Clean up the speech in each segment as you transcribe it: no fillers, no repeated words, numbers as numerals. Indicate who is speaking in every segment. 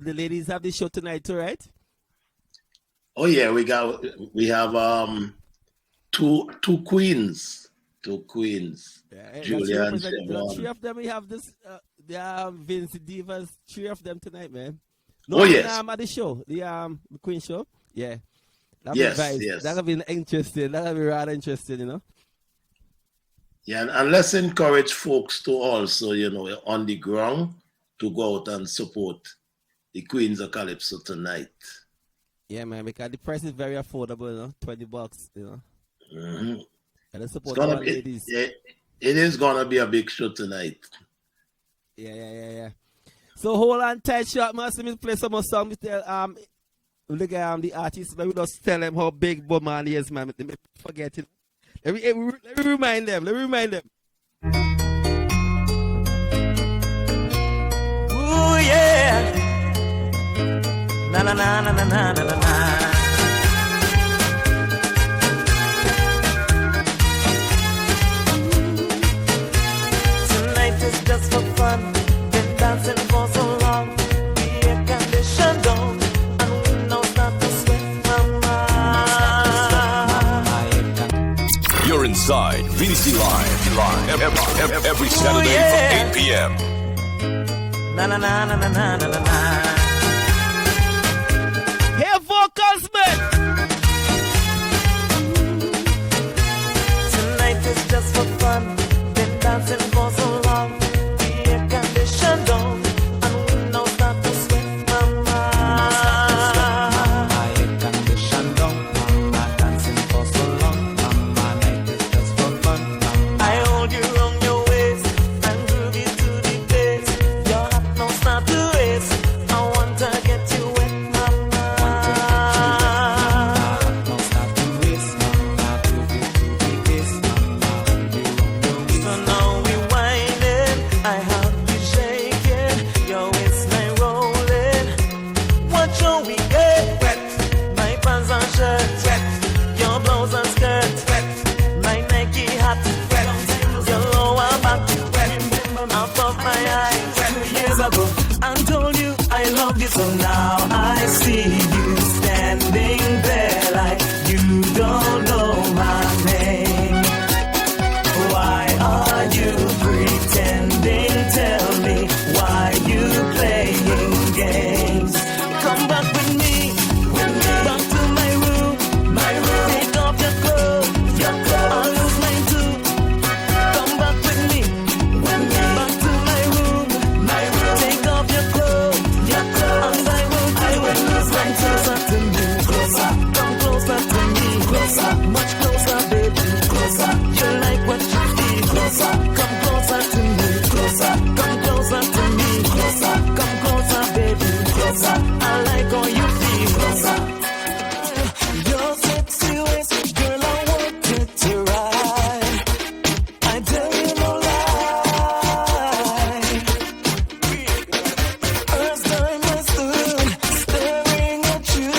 Speaker 1: The ladies have the show tonight too, right?
Speaker 2: Oh yeah, we have two queens.
Speaker 1: Yeah,
Speaker 2: Julia and Siobhan.
Speaker 1: three of them. We have this. Vincy Divas. Three of them tonight, man.
Speaker 2: Oh yes.
Speaker 1: At the show, the Queen show. Yeah.
Speaker 2: Yes.
Speaker 1: That'll be interesting. That'll be rather interesting, you know.
Speaker 2: Yeah, and let's encourage folks to also, on the ground to go out and support the Queens of Calypso tonight.
Speaker 1: Yeah, man, because the price is very affordable, you know, $20, you know.
Speaker 2: Mm-hmm.
Speaker 1: And support our ladies.
Speaker 2: It is gonna be a big show tonight.
Speaker 1: Yeah. So hold on tight, Shortmus. Let me play some more songs. Look at the artists. Let me just tell them how big Bomani is, man. Let me forget it. Let me remind them. Ooh,
Speaker 3: yeah. Na na na na na na na na. Tonight is just for fun. Been dancing for so long. The air conditioned on, and we know not to sweat, mama.
Speaker 4: You're inside Vincy Live every Saturday from 8 p.m.
Speaker 3: Na na na na na na na na.
Speaker 1: Hey, vocals, man.
Speaker 3: Tonight is just for fun. Been dancing for so long. The air conditioned on, and we know not to sweat, mama. Air conditioned on, mama. Dancing for so long, mama. Night is just for fun, mama. I hold you on your waist and groove you to the bass. Your heart don't stop to race. I want to get you wet, mama. Don't stop to race, mama. Groove you to the bass, mama. So now we whining, I have you shaking, your waistline rolling. Watch how we get wet. My pants and shirt wet, your blouse and skirt wet, my Nike hat wet, your lower back wet, out of my eyes 2 years ago. I told you I love you, so now I see you standing there like you don't know my name. Why are you pretending? Tell me why you playing games. Come back with me, back to my room. Take off your clothes, I'll lose mine too. Come back with me, back to my room. Take off your clothes, and I will lose mine too. Closer to me, closer, come closer to me, closer, much closer, baby, closer. You like what you feel, closer, come closer to me, closer, come closer to me, closer, come closer, baby, closer. I like how you feel, closer. Your sexy waist, girl, I want it to ride. I tell you no lie. First time I stood staring at you,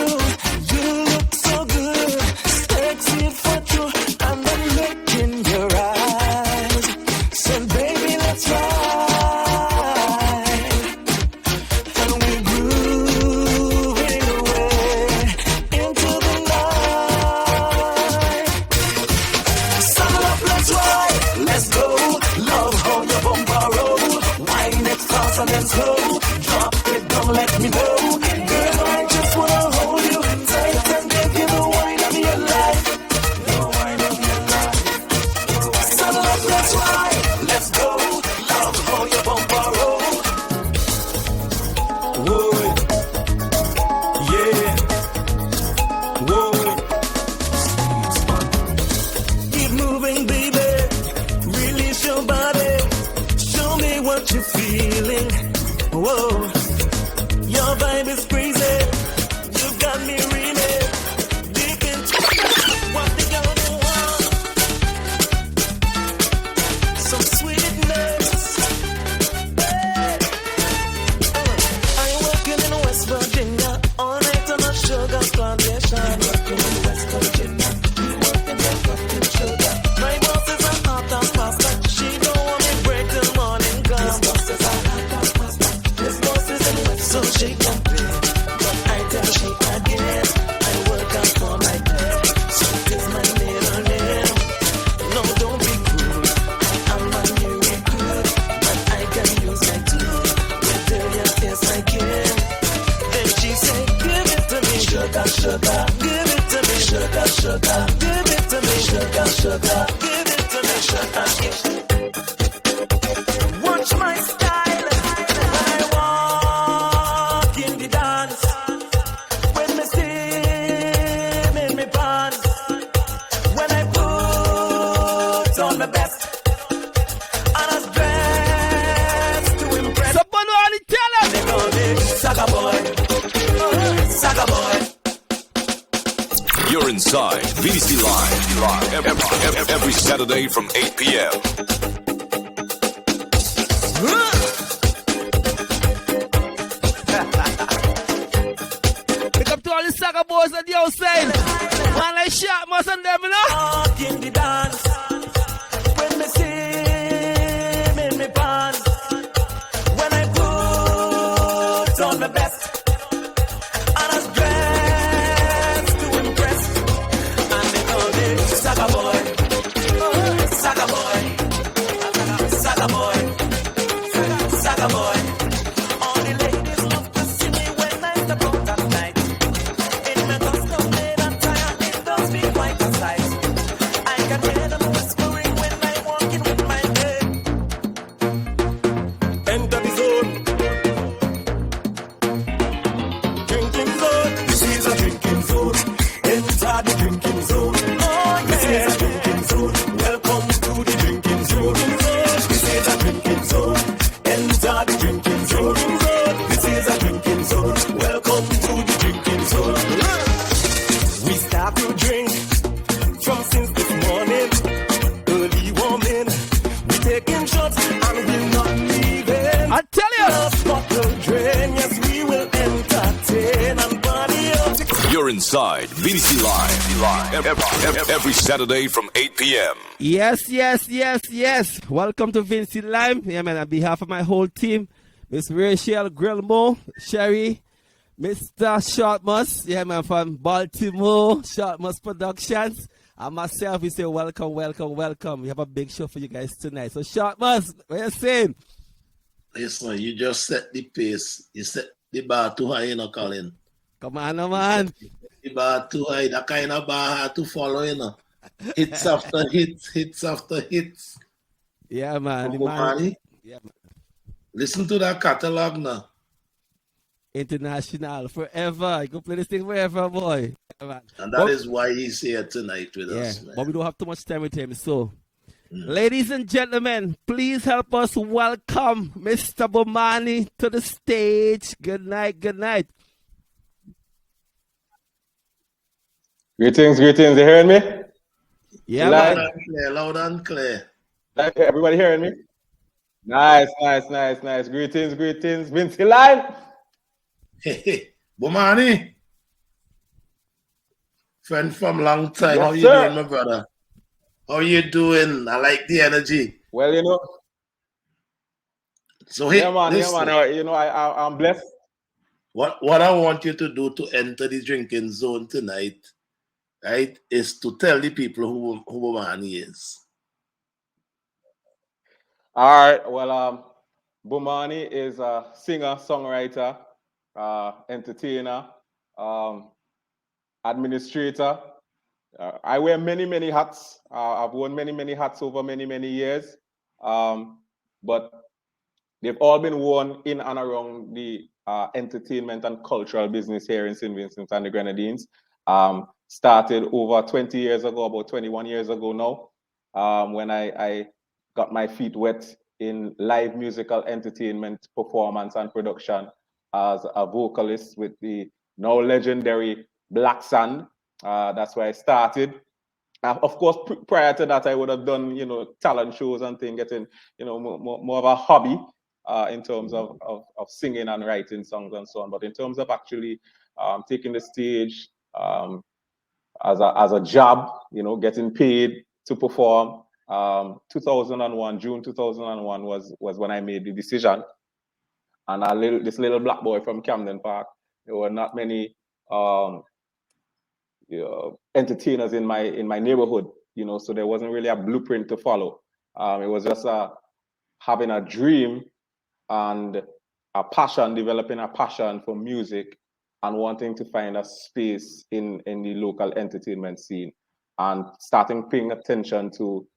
Speaker 3: you look so good, sexy for you, and the look in your eyes said, baby, let's ride. And we grooving away into the night. Saddle up, let's ride, let's go. Love how your bumper roll. Wine it fast and then slow. Drop it down, let me know. Girl, I just wanna hold you tight and give you the wine of your life. The wine of your life. Saddle up, let's ride, let's go. Love how your bumper roll. Whoa, yeah, whoa. Keep moving, baby. Release your body. Show me what you're feeling. Whoa, your vibe is crazy. You got me reeling. Deep into what the girl you want. Some sweetness. I'm working sugar, sugar, give it to me, sugar, sugar, give it to me, sugar, sugar, give it to me, sugar. Watch my style when I walk in the dance, when me steam in me pants, when I put on my best, and I dress to impress.
Speaker 1: So Bomani, tell us.
Speaker 3: They call me Saga Boy, Saga Boy.
Speaker 4: You're inside Vincy Live every Saturday from 8 p.m.
Speaker 1: Pick up to all the soccer boys at the outside. Man like Shortmus and them, you know?
Speaker 3: Walk in the dance, when me see in me pants, when I put on my best, and I dress to impress, and they call me Saga Boy, Saga Boy, Saga Boy, Saga Boy. All the ladies love to see me when I step out at night. In my custom made attire, it does me quite a sight. I can hear them whispering when I'm walking with my babe. Enter the zone. Drinking zone. This is a drinking zone. Enter the drinking zone. Oh, this is a drinking zone. Welcome to the drinking zone. This is a drinking zone. Enter the drinking zone. This is a drinking zone. Welcome to the drinking zone. We start to drink from since this morning. Early warming. We taking shots and we're not leaving.
Speaker 1: I tell you.
Speaker 3: Love bottle drain. Yes, we will entertain and party up.
Speaker 4: You're inside Vincy Live every Saturday from 8 p.m.
Speaker 1: Yes. Welcome to Vincy Live. Yeah, man, on behalf of my whole team, Miss Rachel Grillmo, Sherry, Mr. Shortmus, yeah, man, from Baltimore, Shortmus Productions, and myself, we say welcome. We have a big show for you guys tonight. So, Shortmus, what you saying?
Speaker 2: Listen, you just set the pace. You set the bar too high, you know, Colin.
Speaker 1: Come on, man.
Speaker 2: The bar too high. That kind of bar hard to follow, you know. Hits after hits after hits.
Speaker 1: Yeah, man.
Speaker 2: From Bomani.
Speaker 1: Yeah, man.
Speaker 2: Listen to that catalog now.
Speaker 1: International, forever. You can play this thing forever, boy. Yeah, man.
Speaker 2: And that is why he's here tonight with us, man.
Speaker 1: But we don't have too much time with him. So, ladies and gentlemen, please help us welcome Mr. Bomani to the stage. Good night.
Speaker 5: Greetings. You hearing me?
Speaker 1: Yeah,
Speaker 5: Live.
Speaker 1: man.
Speaker 2: Loud and clear.
Speaker 5: Everybody hearing me? Nice. Greetings. Vincy Live.
Speaker 2: Hey, Bomani. Friend from long time.
Speaker 5: Yes,
Speaker 2: How you
Speaker 5: sir.
Speaker 2: doing, my brother? How you doing? I like the energy.
Speaker 5: Well, you know.
Speaker 2: So hey,
Speaker 5: Yeah, man.
Speaker 2: listen,
Speaker 5: You know, I'm blessed.
Speaker 2: what I want you to do to enter the drinking zone tonight, right, is to tell the people who Bomani is.
Speaker 5: All right. Well, Bomani is a singer, songwriter, entertainer, administrator. I wear many hats. I've worn many hats over many years. But they've all been worn in and around the entertainment and cultural business here in St. Vincent and the Grenadines. Started over 20 years ago, about 21 years ago now, when I got my feet wet in live musical entertainment, performance, and production as a vocalist with the now legendary Black Sand. That's where I started. Of course, prior to that, I would have done, talent shows and things, getting, more of a hobby in terms of singing and writing songs and so on. But in terms of actually taking the stage as a job, getting paid to perform, 2001, June 2001 was when I made the decision. And this little black boy from Camden Park, there were not many entertainers in my neighborhood, so there wasn't really a blueprint to follow. It was just having a dream and a passion, developing a passion for music and wanting to find a space in the local entertainment scene, and starting paying attention to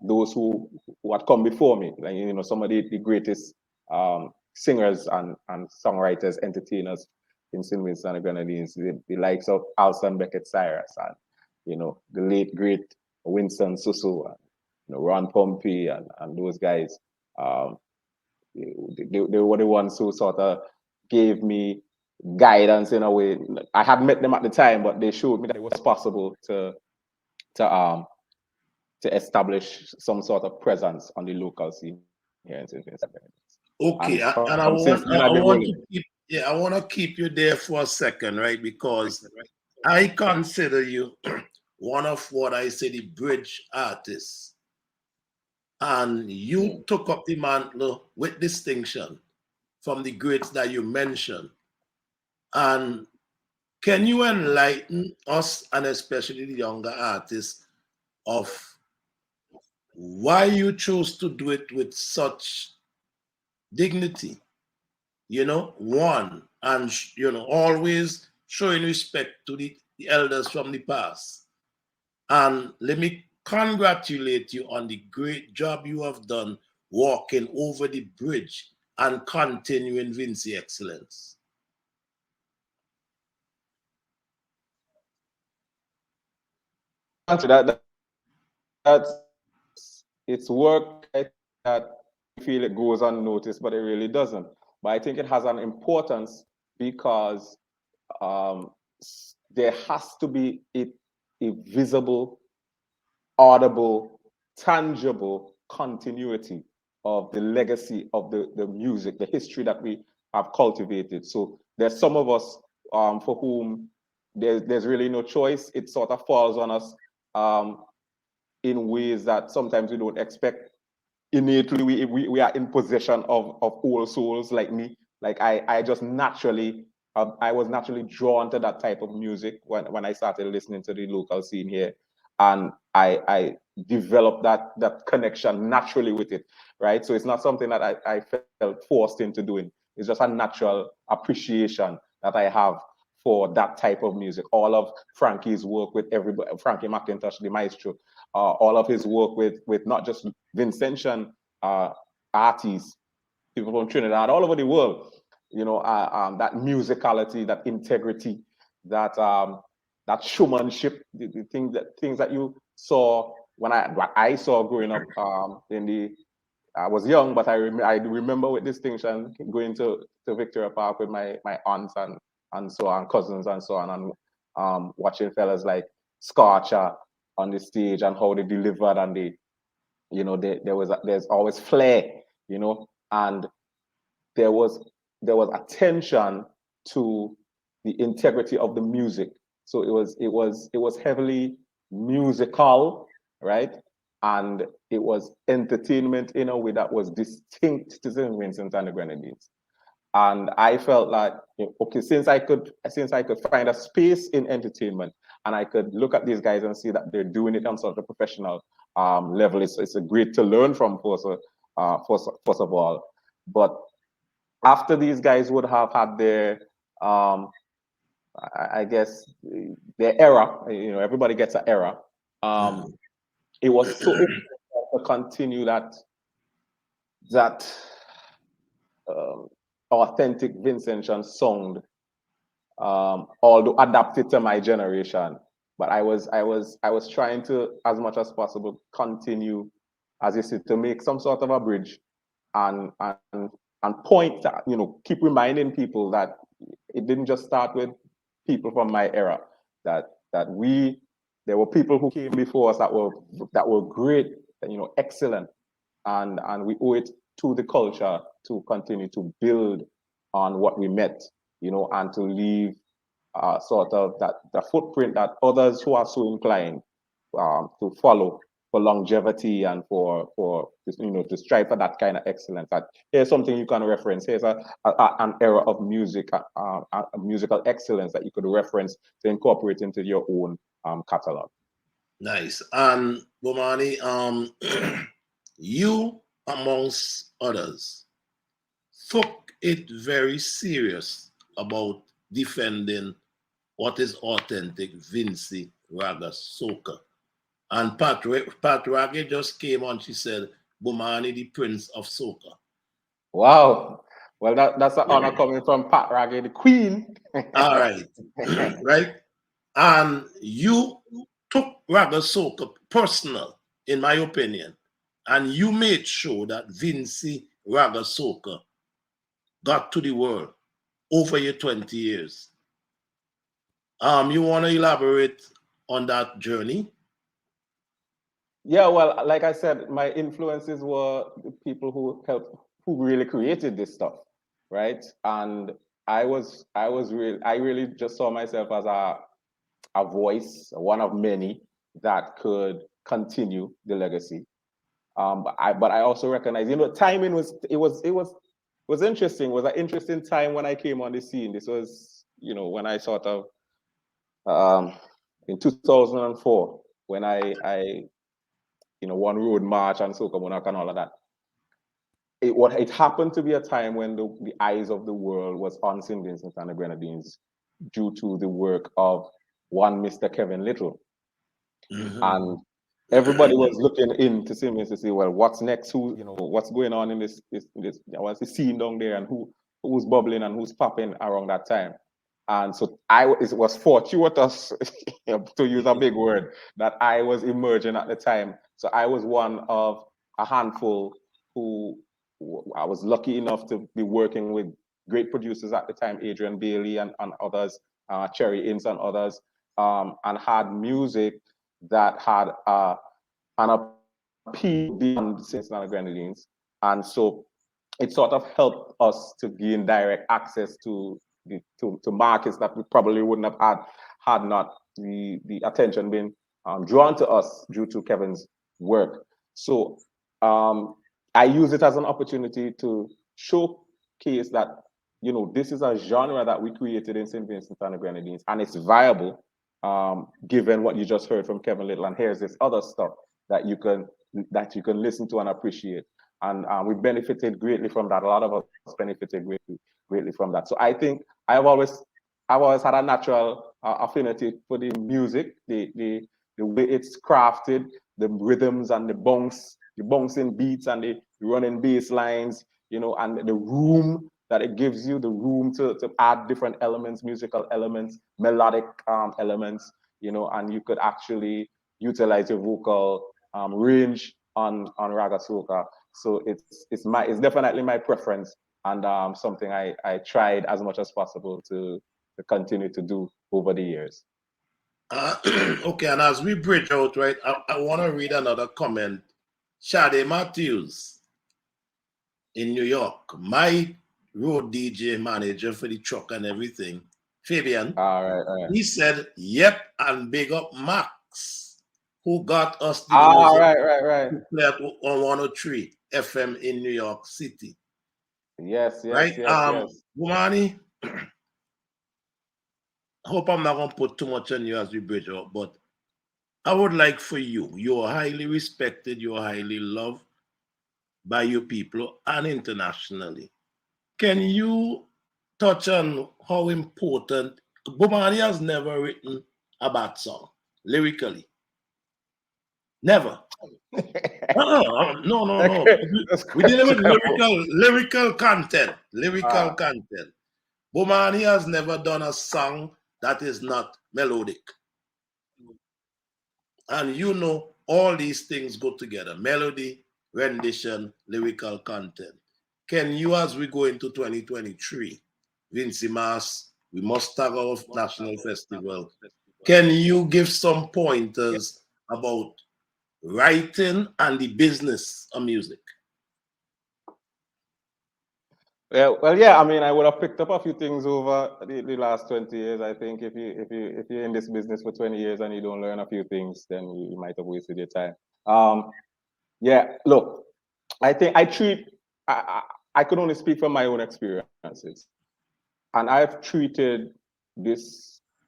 Speaker 5: those who had come before me, like, you know, some of the greatest singers and songwriters, entertainers in St. Vincent and the Grenadines, the likes of Alston Beckett Cyrus, and, you know, the late great Winston Susu, and, you know, Ron Pompey, and those guys. They were the ones who sort of gave me guidance in a way. I had met them at the time, but they showed me that it was possible to establish some sort of presence on the local scene here in St. Vincent.
Speaker 2: Okay, and I want to keep you there for a second, right? Because I consider you one of what I say the bridge artists, and you took up the mantle with distinction from the greats that you mentioned. And can you enlighten us, and especially the younger artists, of why you chose to do it with such dignity? You know, one, and, you know, always showing respect to the elders from the past. And let me congratulate you on the great job you have done walking over the bridge and continuing Vincy excellence.
Speaker 5: That's it's work that you feel it goes unnoticed, but it really doesn't. But I think it has an importance because there has to be a visible, audible, tangible continuity of the legacy of the music, the history that we have cultivated. So there's some of us for whom there's really no choice. It sort of falls on us in ways that sometimes we don't expect. Innately, we are in possession of old souls like me. Like I just naturally, I was naturally drawn to that type of music when I started listening to the local scene here, and I developed that connection naturally with it, right? So it's not something that I felt forced into doing. It's just a natural appreciation that I have for that type of music. All of Frankie's work with everybody, Frankie McIntosh, the maestro, all of his work with not just Vincentian artists, people from Trinidad, all over the world. You know, that musicality, that integrity, that that showmanship, the things that you saw what I saw growing up in the. I was young, but I remember with distinction going to Victoria Park with my aunts and so on, cousins and so on, and watching fellas like Scorcher on the stage and how they delivered, and they, you know, there's always flair, you know, and there was attention to the integrity of the music. So it was heavily musical, right? And it was entertainment in a way that was distinct to St. Vincent and the Grenadines. And I felt like, okay, since I could find a space in entertainment, and I could look at these guys and see that they're doing it on sort of professional level, it's a great to learn from, first of all. But after these guys would have had their, I guess, their era, you know, everybody gets an era. It was so important to continue that authentic Vincentian sound, although adapted to my generation. But I was trying to, as much as possible, continue, as you said, to make some sort of a bridge and point that, you know, keep reminding people that it didn't just start with people from my era, that there were people who came before us that were great, you know, excellent, and we owe it to the culture to continue to build on what we met, you know, and to leave sort of the footprint that others who are so inclined to follow for longevity and for you know, to strive for that kind of excellence. That here's something you can reference. Here's an era of music, a musical excellence that you could reference to incorporate into your own catalog.
Speaker 2: Nice. And Bomani, you amongst others took it very serious about defending what is authentic Vincy Raga Soca. And Pat Ragge just came on, she said, Bomani, the Prince of Soca.
Speaker 5: Wow. Well, that's an honor coming from Pat Ragge, the Queen.
Speaker 2: All right. Right? And you took Raga Soca personal, in my opinion, and you made sure that Vincy Raga Soca got to the world over your 20 years. You want to elaborate on that journey?
Speaker 5: Yeah, well, like I said, my influences were the people who really created this stuff, right? And I really just saw myself as a voice, one of many that could continue the legacy. But I also recognize, timing was interesting. It was an interesting time when I came on the scene. This was, when I sort of in 2004 when I one road march and Soca Monarch and all of that. It happened to be a time when the eyes of the world was on St. Vincent and the Grenadines due to the work of one Mr. Kevin Little. Mm-hmm. And everybody was looking in to St. Vincent to see, well, what's next? What's going on in this what's the scene down there, and who's bubbling and who's popping around that time. And so it was fortuitous, to use a big word, that I was emerging at the time. So I was one of a handful who I was lucky enough to be working with great producers at the time, Adrian Bailey and others, Cherry Ince and others, and had music that had an appeal beyond Cincinnati Grenadines. And so it sort of helped us to gain direct access to markets that we probably wouldn't have had not the attention been drawn to us due to Kevin's work. So I use it as an opportunity to showcase that this is a genre that we created in St. Vincent and the Grenadines, and it's viable given what you just heard from Kevin Little. And here's this other stuff that you can listen to and appreciate. And we benefited greatly from that. A lot of us benefited greatly from that. So I think I've always had a natural affinity for the music, the way it's crafted, the rhythms and the bouncing beats and the running bass lines, and the room that it gives you, the room to add different elements, musical elements, melodic elements, and you could actually utilize your vocal range on Raga Soca. So it's definitely my preference, and something I tried as much as possible to continue to do over the years.
Speaker 2: Okay, and as we bridge out, right, I want to read another comment. Shade Matthews in New York, my road DJ manager for the truck and everything, Fabian.
Speaker 5: All right.
Speaker 2: He said, "Yep," and big up Max, who got us the
Speaker 5: music right.
Speaker 2: to play on 103 FM in New York City.
Speaker 5: Yes.
Speaker 2: Right?
Speaker 5: Yes.
Speaker 2: Bomani, I hope I'm not going to put too much on you as we bridge out, but I would like for you are highly respected, you are highly loved by your people and internationally. Can you touch on how important Bomani has never written a bad song lyrically? Never. No. We deal with lyrical content. Content. Bomani has never done a song that is not melodic. And all these things go together. Melody, rendition, lyrical content. Can you, as we go into 2023, Vincy Mas, we must start our national festival. Can you give some pointers about writing and the business of music?
Speaker 5: Well, yeah. I mean, I would have picked up a few things over the last 20 years. I think if you're in this business for 20 years and you don't learn a few things, then you might have wasted your time. Yeah. Look, I think I could only speak from my own experiences, and I've treated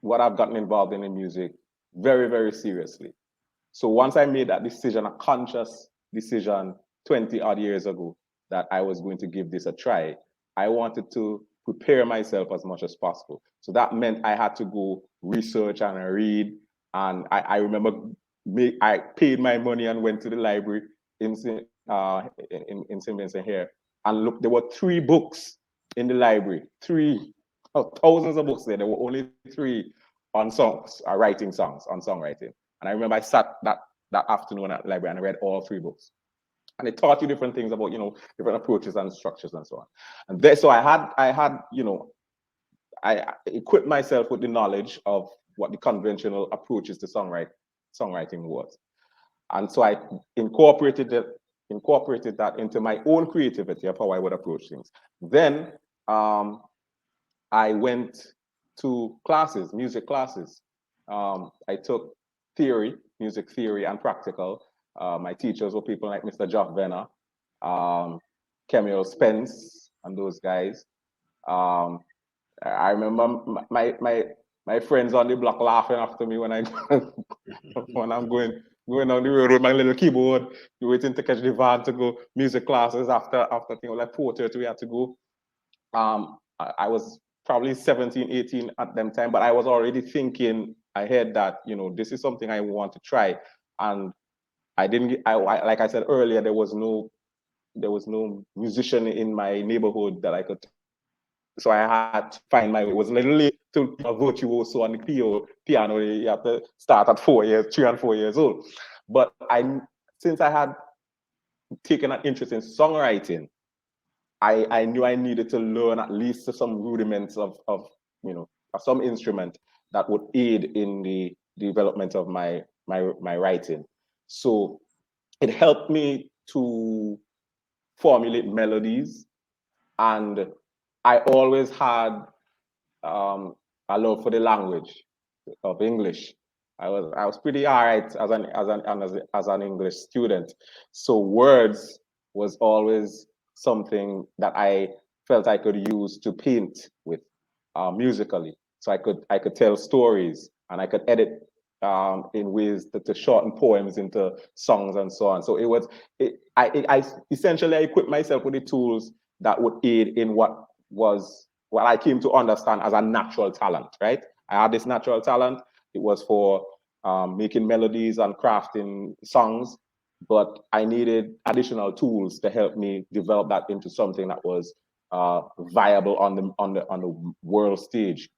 Speaker 5: what I've gotten involved in music very, very seriously. So once I made that decision, a conscious decision 20 odd years ago, that I was going to give this a try, I wanted to prepare myself as much as possible. So that meant I had to go research and read. And I remember I paid my money and went to the library in St. Vincent here and look. There were 3 books in the library, 3 thousands of books there. There were only 3 on songs, writing songs, on songwriting. And I remember I sat that afternoon at the library and I read all 3 books. And it taught you different things about, different approaches and structures and so on. And there, so I had, I equipped myself with the knowledge of what the conventional approaches to songwriting was. And so I incorporated that into my own creativity of how I would approach things. Then I went to classes, music classes. I took music theory and practical. My teachers were people like Mr. Jock Venner, Kemuel Spence, and those guys. I remember my friends on the block laughing after me when I'm going down the road with my little keyboard, waiting to catch the van to go music classes after like 4:30 we had to go. I was probably 17, 18 at them time, but I was already thinking ahead that, this is something I want to try. And I didn't, like I said earlier, there was no musician in my neighborhood that I could. So I had to find my way. It was a little late to a virtuoso on the piano. You have to start at 3 and 4 years old. But since I had taken an interest in songwriting, I knew I needed to learn at least some rudiments of some instrument that would aid in the development of my writing. So it helped me to formulate melodies, and I always had a love for the language of English. I was pretty all right as an English student. So words was always something that I felt I could use to paint with musically. So I could tell stories, and I could edit in ways to shorten poems into songs and so on. So I essentially equipped myself with the tools that would aid in what I came to understand as a natural talent, right? I had this natural talent. It was for making melodies and crafting songs, but I needed additional tools to help me develop that into something that was viable on the world stage.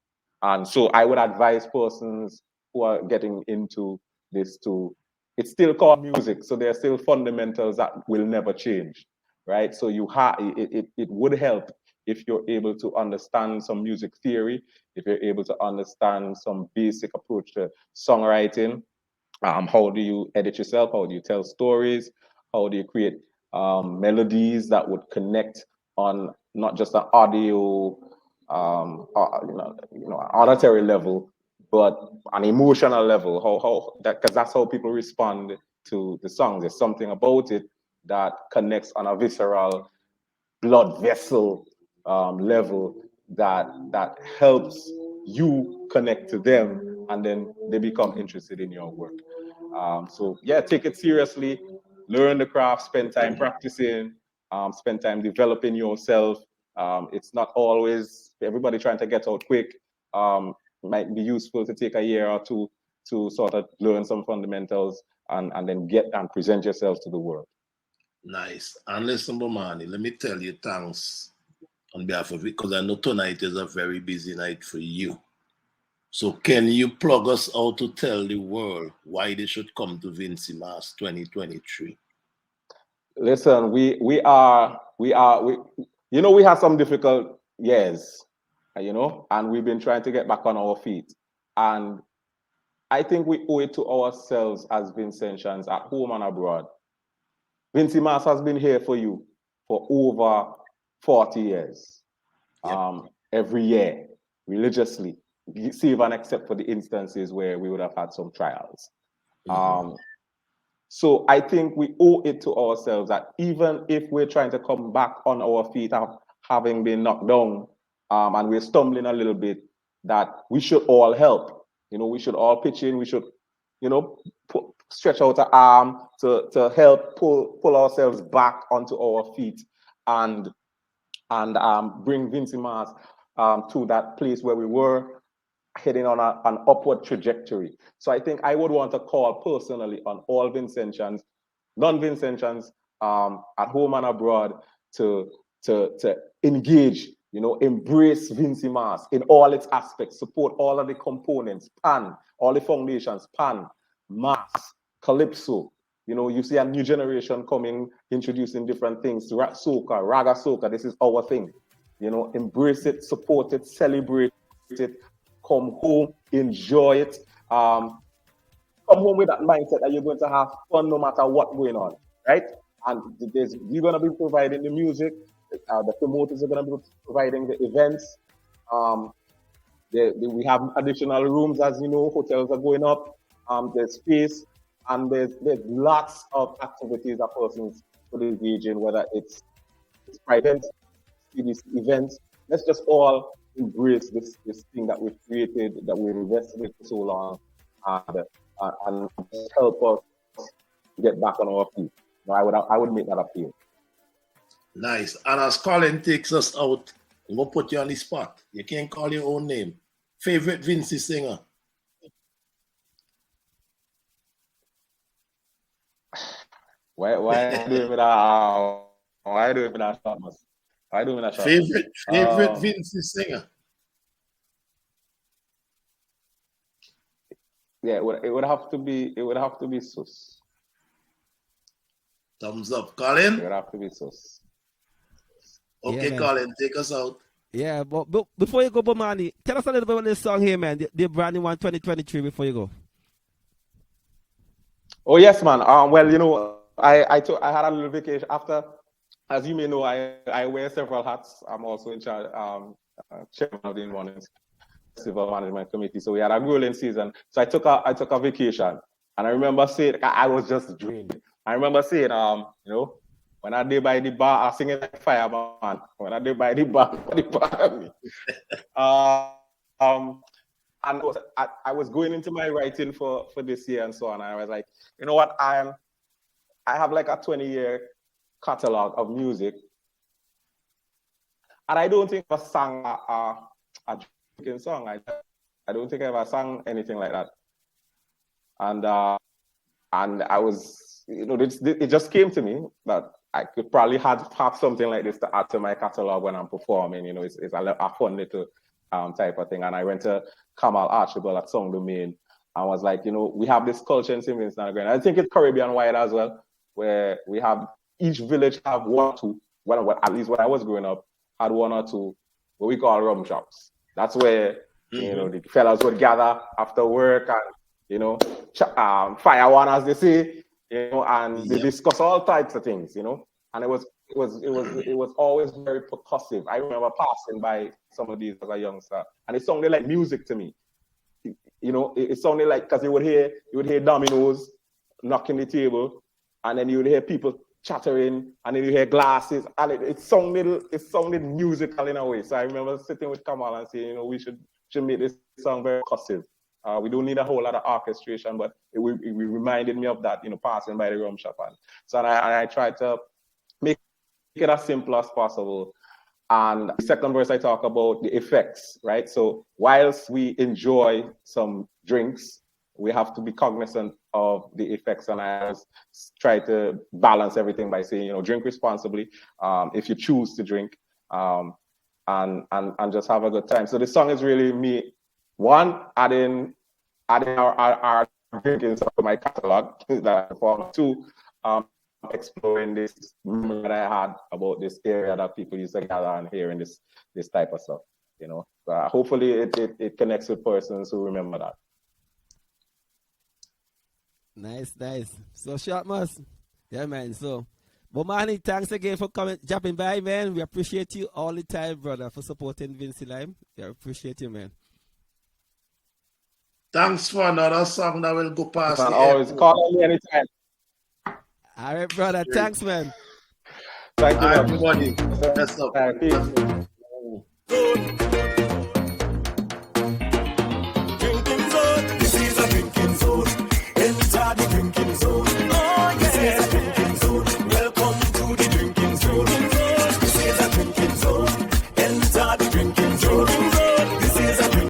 Speaker 5: And so I would advise persons who are getting into this it's still called music, so there are still fundamentals that will never change, right? So it would help if you're able to understand some music theory, if you're able to understand some basic approach to songwriting. How do you edit yourself? How do you tell stories? How do you create melodies that would connect on not just an audio, auditory level, but an emotional level? Because that's how people respond to the songs. There's something about it that connects on a visceral blood vessel level that helps you connect to them, and then they become interested in your work. So yeah, take it seriously, learn the craft, spend time practicing, spend time developing yourself. It's not always everybody trying to get out quick. Might be useful to take a year or two to sort of learn some fundamentals and then get and present yourself to the world.
Speaker 2: Nice. And listen, Bomani, let me tell you thanks on behalf of it, because I know tonight is a very busy night for you. So can you plug us out to tell the world why they should come to Vincy Mas 2023?
Speaker 5: Listen, we had some difficult years, and we've been trying to get back on our feet. And I think we owe it to ourselves as Vincentians at home and abroad. Vincy Mas has been here for you for over 40 years. Yep. Every year, religiously, save and except for the instances where we would have had some trials. Mm-hmm. So I think we owe it to ourselves that even if we're trying to come back on our feet having been knocked down, and we're stumbling a little bit, that we should all help. We should all pitch in. We should, stretch out an arm to help pull ourselves back onto our feet and bring Vincy Mas to that place where we were heading on an upward trajectory. So I think I would want to call personally on all Vincentians, non-Vincentians, at home and abroad to engage, embrace Vincy Mass in all its aspects, support all of the components, pan, all the foundations, pan, mass, calypso. You see a new generation coming, introducing different things, soca, raga soca, this is our thing. Embrace it, support it, celebrate it, come home, enjoy it. Come home with that mindset that you're going to have fun no matter what's going on, right? And you're going to be providing the music, the promoters are going to be providing the events. We have additional rooms, as you know, hotels are going up. There's space, and there's lots of activities that persons could engage in, whether it's private events. Let's just all embrace this thing that we've created, that we've invested in for so long, and help us get back on our feet. I would make that appeal.
Speaker 2: Nice. And as Colin takes us out, I'm going to put you on the spot. You can't call your own name. Favorite Vincy singer?
Speaker 5: Why do it with that? Why do it with that, Shortmus? Why do it with that, Shortmus?
Speaker 2: Favorite Vincy singer?
Speaker 5: Yeah, it would have to be Sus.
Speaker 2: Thumbs up, Colin.
Speaker 5: It would have to be Sus.
Speaker 2: Okay, yeah, Colin, take us out.
Speaker 1: Yeah, but before you go, Bomani, tell us a little bit about this song here, man. The brand new one, 2023, before you go.
Speaker 5: Oh yes, man. Well, I had a little vacation after. As you may know, I wear several hats. I'm also in charge, chairman of the Morning Festival Management Committee. So we had a grueling season. So I took a vacation, and I remember saying, I was just dreaming. I remember saying, when I did by the bar, I was singing like Fireman. When I did by the bar, me. And I was going into my writing for this year and so on. And I was like, you know what? I have like a 20-year catalog of music, and I don't think I sang a drinking song. I don't think I ever sang anything like that. And I was, it just came to me that I could probably have something like this to add to my catalog when I'm performing. It's a fun little type of thing. And I went to Kamal Archibald at Song Domain and was like, we have this culture in St. Vincent and Grenada. I think it's Caribbean wide as well, where we have each village have one or two. Well, at least when I was growing up, had one or two what we call rum shops. That's where the fellas would gather after work and fire one, as they say, and they discuss all types of things, and it was always very percussive. I remember passing by some of these as a youngster, and it sounded like music to me. It sounded like, because you would hear dominoes knocking the table, and then you would hear people chattering, and then you hear glasses, and it sounded musical in a way. So I remember sitting with Kamal and saying, we should make this song very percussive. We don't need a whole lot of orchestration, but it reminded me of that, passing by the rum shop. And so I tried to make it as simple as possible. And the second verse, I talk about the effects, right? So whilst we enjoy some drinks, we have to be cognizant of the effects. And I try to balance everything by saying, drink responsibly if you choose to drink, and just have a good time. So the song is really me, one, adding our drinking stuff to my catalog that I perform. Two, exploring this memory that I had about this area that people used to gather and hearing this type of stuff. Hopefully it connects with persons who remember that.
Speaker 1: Nice. So Shortmus, yeah, man. So Bomani, thanks again for dropping by, man. We appreciate you all the time, brother, for supporting Vincy Live. We appreciate you, man.
Speaker 2: Thanks for another song that will go past.
Speaker 5: Always call me anytime.
Speaker 1: All right, brother. Great. Thanks, man.
Speaker 5: Thank you,
Speaker 2: everybody. Best of.